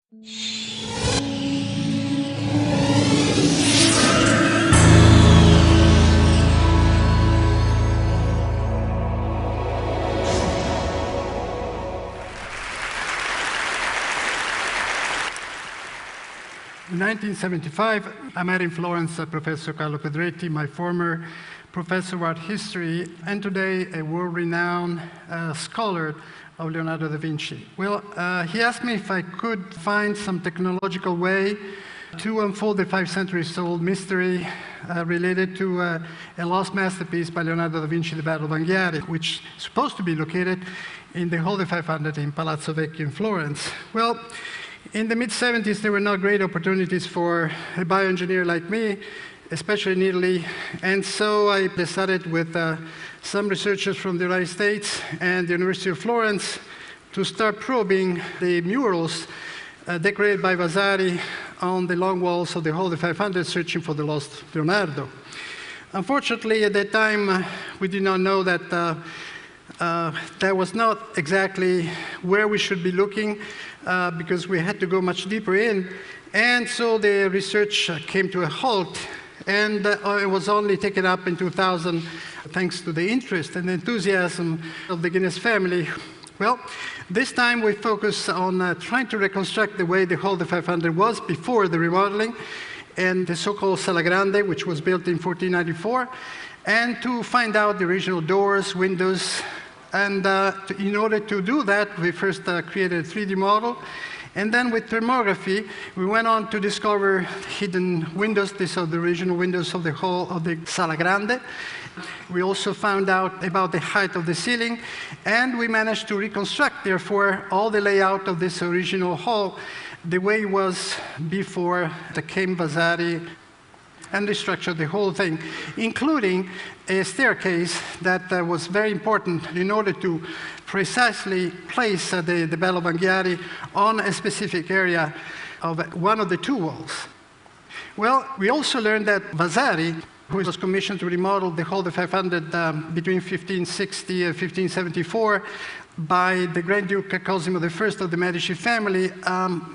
In 1975, I met in Florence Professor Carlo Pedretti, my former professor of art history, and today a world-renowned scholar of Leonardo da Vinci. Well, he asked me if I could find some technological way to unfold the 5 centuries-old mystery related to a lost masterpiece by Leonardo da Vinci, the Battle of Anghiari, which is supposed to be located in the Hall of 500 in Palazzo Vecchio in Florence. Well, in the mid-70s, there were no great opportunities for a bioengineer like me, especially in Italy, and so I decided with some researchers from the United States and the University of Florence to start probing the murals decorated by Vasari on the long walls of the Hall of 500, searching for the lost Leonardo. Unfortunately, at that time, we did not know that that was not exactly where we should be looking, because we had to go much deeper in. And so the research came to a halt, and it was only taken up in 2000 thanks to the interest and enthusiasm of the Guinness family. Well, this time we focus on trying to reconstruct the way the Hall of 500 was before the remodeling, and the so-called Sala Grande, which was built in 1494, and to find out the original doors, windows. And in order to do that, we first created a 3D model. And then with thermography, we went on to discover hidden windows. These are the original windows of the hall of the Sala Grande. We also found out about the height of the ceiling. And we managed to reconstruct, therefore, all the layout of this original hall the way it was before the came Vasari and restructured the whole thing, including a staircase that was very important in order to precisely place the Battle of Anghiari on a specific area of one of the 2 walls. Well, we also learned that Vasari, who was commissioned to remodel the Hall of 500 between 1560 and 1574, by the Grand Duke Cosimo I of the Medici family,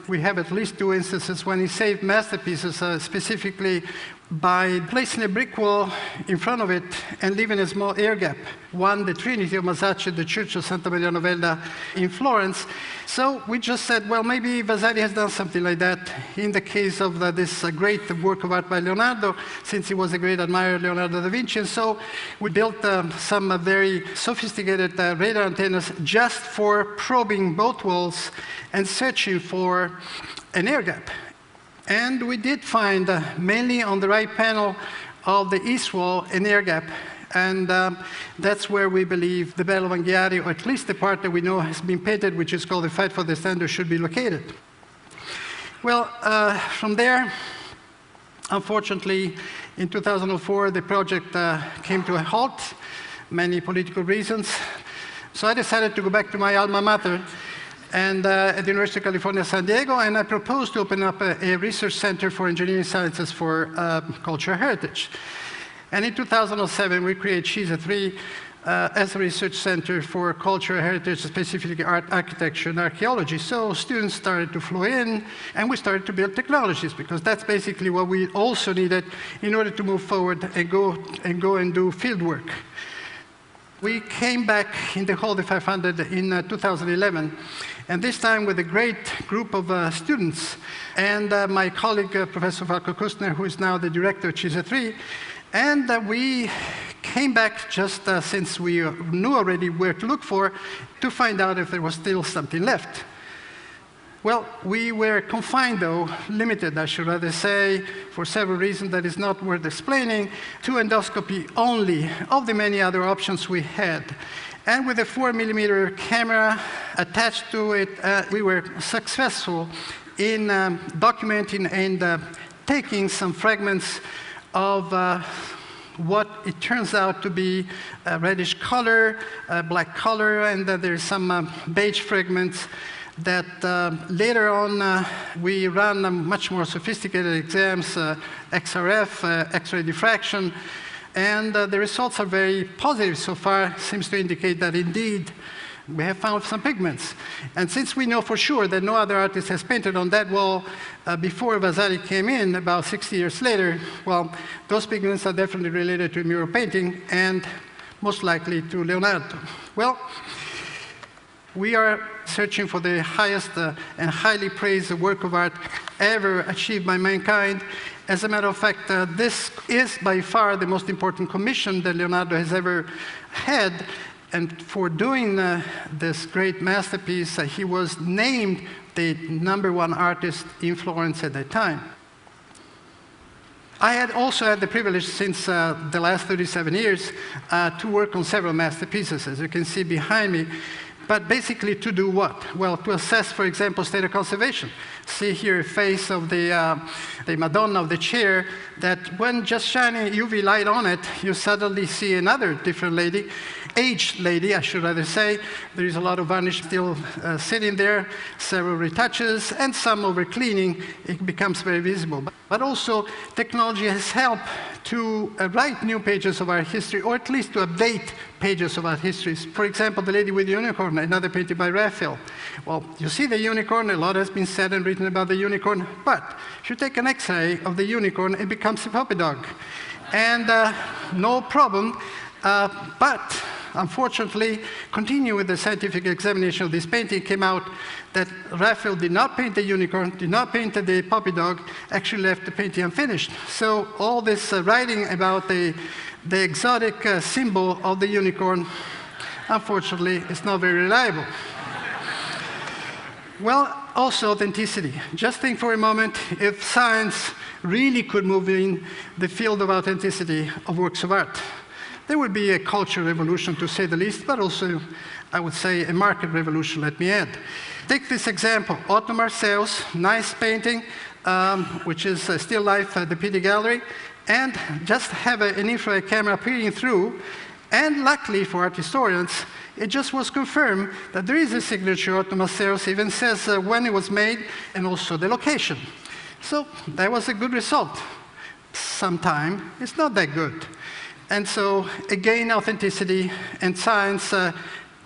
we have at least 2 instances when he saved masterpieces, specifically by placing a brick wall in front of it and leaving a small air gap. One, the Trinity of Masaccio, the Church of Santa Maria Novella in Florence. So we just said, well, maybe Vasari has done something like that in the case of this great work of art by Leonardo, since he was a great admirer of Leonardo da Vinci. And so we built some very sophisticated radar antennas just for probing both walls and searching for an air gap. And we did find, mainly on the right panel of the east wall, an air gap. And that's where we believe the Battle of Anghiari, or at least the part that we know has been painted, which is called the Fight for the Standard, should be located. Well, from there, unfortunately, in 2004, the project came to a halt, many political reasons. So I decided to go back to my alma mater, and at the University of California, San Diego, and I proposed to open up a research center for engineering sciences for cultural heritage. And in 2007, we created CISA 3 as a research center for cultural heritage, specifically art, architecture, and archaeology. So students started to flow in, and we started to build technologies, because that's basically what we also needed in order to move forward and go and do field work. We came back in the Hall of 500 in 2011, and this time with a great group of students, and my colleague, Professor Falco Kustner, who is now the director of CISA 3, and we came back just since we knew already where to look for, to find out if there was still something left. Well, we were confined, though, limited, I should rather say, for several reasons that is not worth explaining, to endoscopy only of the many other options we had. And with a 4mm camera attached to it, we were successful in documenting and taking some fragments of what it turns out to be a reddish color, black color, and there's some beige fragments that later on we ran much more sophisticated exams, XRF, X-ray diffraction, and the results are very positive so far. Seems to indicate that indeed We have found some pigments. And since we know for sure that no other artist has painted on that wall before Vasari came in, about 60 years later, well, those pigments are definitely related to mural painting and most likely to Leonardo. Well, we are searching for the highest and highly praised work of art ever achieved by mankind. As a matter of fact, this is by far the most important commission that Leonardo has ever had. And for doing this great masterpiece, he was named the #1 artist in Florence at that time. I had also had the privilege since the last 37 years to work on several masterpieces, as you can see behind me. But basically to do what? Well, to assess, for example, state of conservation. See here a face of the Madonna of the chair that when just shining UV light on it, you suddenly see another different lady, aged lady, I should rather say. There is a lot of varnish still sitting there, several retouches, and some over cleaning. It becomes very visible. But also, technology has helped to write new pages of art history, or at least to update pages of art histories. For example, The Lady with the Unicorn, another painting by Raphael. Well, you see the unicorn, a lot has been said and written about the unicorn, but if you take an X-ray of the unicorn, it becomes a puppy dog. And no problem, but unfortunately, continuing with the scientific examination of this painting, came out that Raphael did not paint the unicorn, did not paint the puppy dog, actually left the painting unfinished. So all this writing about the exotic symbol of the unicorn, unfortunately, is not very reliable. Well, also authenticity. Just think for a moment, if science really could move in the field of authenticity of works of art, there would be a cultural revolution, to say the least, but also, I would say, a market revolution, let me add. Take this example, Otto Marseus, nice painting, which is still life at the Pitti Gallery, and just have an infrared camera peering through, and luckily for art historians, it just was confirmed that there is a signature. Otto Marseus even says when it was made, and also the location. So that was a good result. Sometimes it's not that good. And so, again, authenticity and science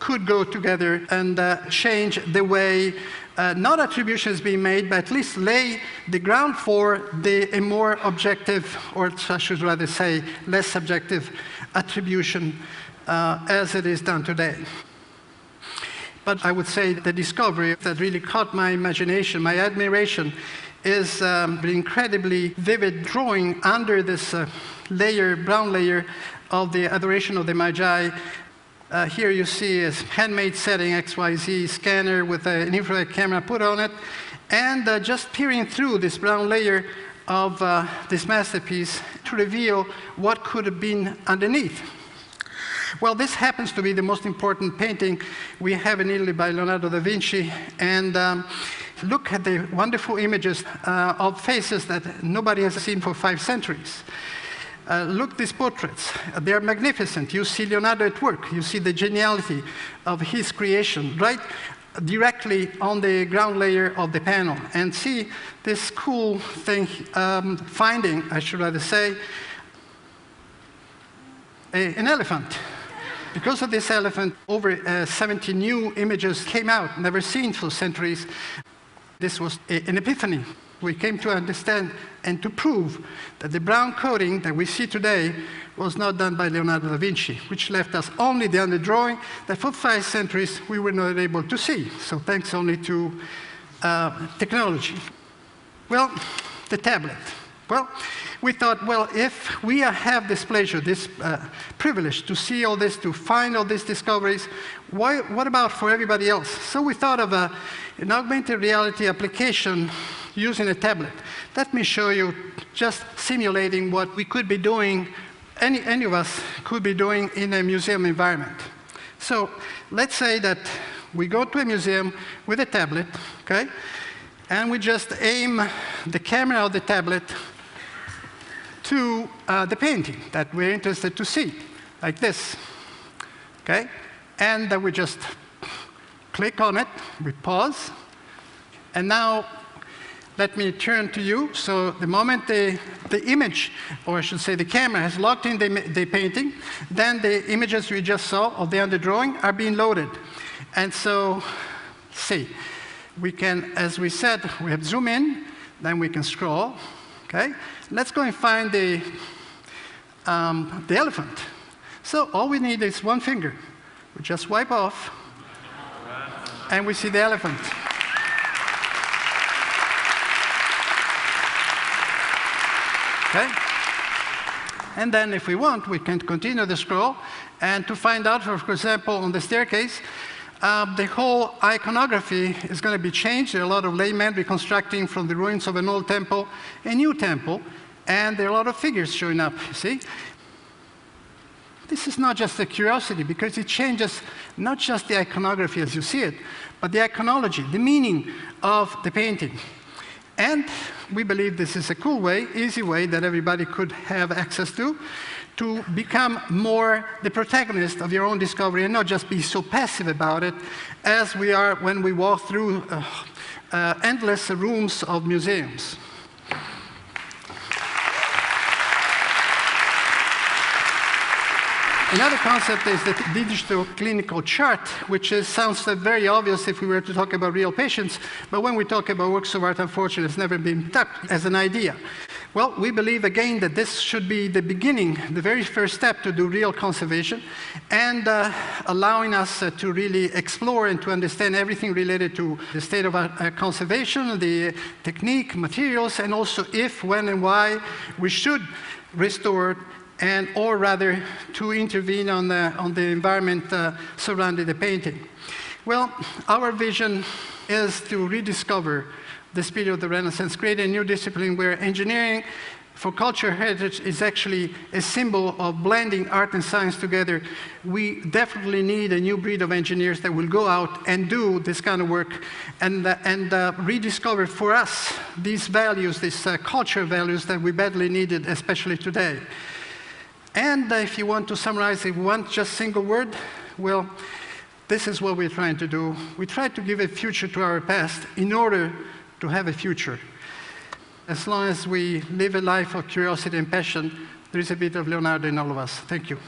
could go together and change the way not attribution is being made, but at least lay the ground for a more objective, or I should rather say, less subjective attribution as it is done today. But I would say the discovery that really caught my imagination, my admiration, is the incredibly vivid drawing under this brown layer of the Adoration of the Magi. Here you see a handmade setting, XYZ scanner with an infrared camera put on it, and just peering through this brown layer of this masterpiece to reveal what could have been underneath. Well, this happens to be the most important painting we have in Italy by Leonardo da Vinci, and look at the wonderful images of faces that nobody has seen for 5 centuries. Look at these portraits. They are magnificent. You see Leonardo at work. You see the geniality of his creation right directly on the ground layer of the panel. And see this cool thing, finding, I should rather say, an elephant. Because of this elephant, over 70 new images came out, never seen for centuries. This was an epiphany. We came to understand and to prove that the brown coating that we see today was not done by Leonardo da Vinci, which left us only the underdrawing that for 5 centuries we were not able to see. So thanks only to technology. Well, the tablet. Well, we thought, well, if we have this pleasure, this privilege to see all this, to find all these discoveries, what about for everybody else? So we thought of an augmented reality application using a tablet. Let me show you, just simulating what we could be doing, any of us could be doing in a museum environment. So let's say that we go to a museum with a tablet, okay? And we just aim the camera of the tablet to the painting that we're interested to see, like this, okay? And then we just click on it, we pause, and now let me turn to you. So the moment the image, or I should say the camera, has locked in the painting, then the images we just saw of the underdrawing are being loaded. And so, see, we can, as we said, we have zoom in, then we can scroll. Okay? Let's go and find the elephant. So all we need is one finger. We just wipe off, and we see the elephant. Okay? And then if we want, we can continue the scroll, and to find out, for example, on the staircase, the whole iconography is going to be changed. There are a lot of laymen reconstructing from the ruins of an old temple a new temple, and there are a lot of figures showing up, you see? This is not just a curiosity, because it changes not just the iconography as you see it, but the iconology, the meaning of the painting. And we believe this is a cool way, easy way that everybody could have access to become more the protagonist of your own discovery and not just be so passive about it as we are when we walk through endless rooms of museums. Another concept is the digital clinical chart, which sounds very obvious if we were to talk about real patients, but when we talk about works of art, unfortunately, it's never been tapped as an idea. Well, we believe, again, that this should be the beginning, the very first step to do real conservation, and allowing us to really explore and to understand everything related to the state of conservation, the technique, materials, and also if, when, and why we should restore and or rather to intervene on the environment surrounding the painting. Well, our vision is to rediscover the spirit of the Renaissance, create a new discipline where engineering for cultural heritage is actually a symbol of blending art and science together. We definitely need a new breed of engineers that will go out and do this kind of work and rediscover for us these values, these cultural values that we badly needed, especially today. And if you want to summarize in one just single word, well, this is what we're trying to do. We try to give a future to our past in order to have a future. As long as we live a life of curiosity and passion, there is a bit of Leonardo in all of us. Thank you.